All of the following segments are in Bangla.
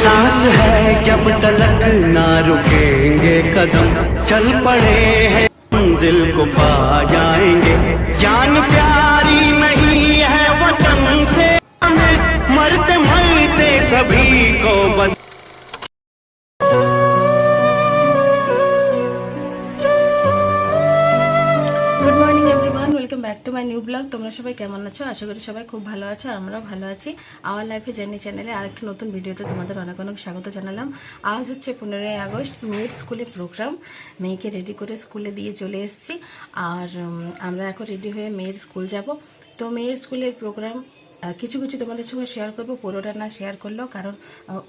सांस है जब तलक ना रुकेंगे कदम, चल पड़े हैं मंजिल को पा जाएंगे। जान प्यारी नहीं है वतन से हमें, मरते मरते सभी को बता। Welcome back to my new blog. তোমরা সবাই কেমন আছো? আশা করি সবাই খুব ভালো আছো, আর আমরাও ভালো আছি। আওয়ার লাইফে জার্নি চ্যানেলে আরেকটি নতুন ভিডিওতে তোমাদের অনেক অনেক স্বাগত জানালাম। আজ হচ্ছে 15ই আগস্ট, মেয়ের স্কুলে প্রোগ্রাম। মেয়েকে রেডি করে স্কুলে দিয়ে চলে এসেছি, আর আমরা এখন রেডি হয়ে মেয়ের স্কুল যাব। তো মেয়ের স্কুলের প্রোগ্রাম কিছু কিছু তোমাদের সঙ্গে শেয়ার করবো, পুরোটা না শেয়ার করলেও, কারণ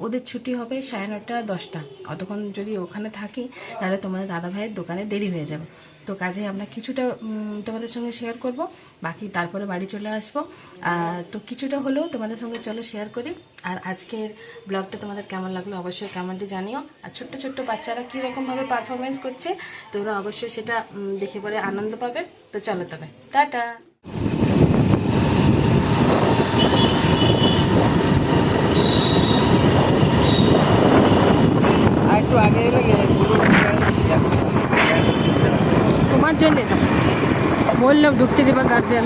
ওদের ছুটি হবে 9:30 10টা। অতক্ষণ যদি ওখানে থাকি তাহলে তোমাদের দাদা ভাইয়ের দোকানে দেরি হয়ে যাবে। তো কাজে আমরা কিছুটা তোমাদের সঙ্গে শেয়ার করব, বাকি তারপরে বাড়ি চলে আসবো। তো কিছুটা হলেও তোমাদের সঙ্গে চলো শেয়ার করি। আর আজকের ব্লগটা তোমাদের কেমন লাগলো অবশ্যই কমেন্টে জানিও। আর ছোট্ট ছোট্ট বাচ্চারা কীরকমভাবে পারফরমেন্স করছে তোমরা অবশ্যই সেটা দেখে পরে আনন্দ পাবে। তো চলো তবে টাটা। একটু আগে এলে তোমার জন্য বললাম ঢুকতে দেবা গার্জেন।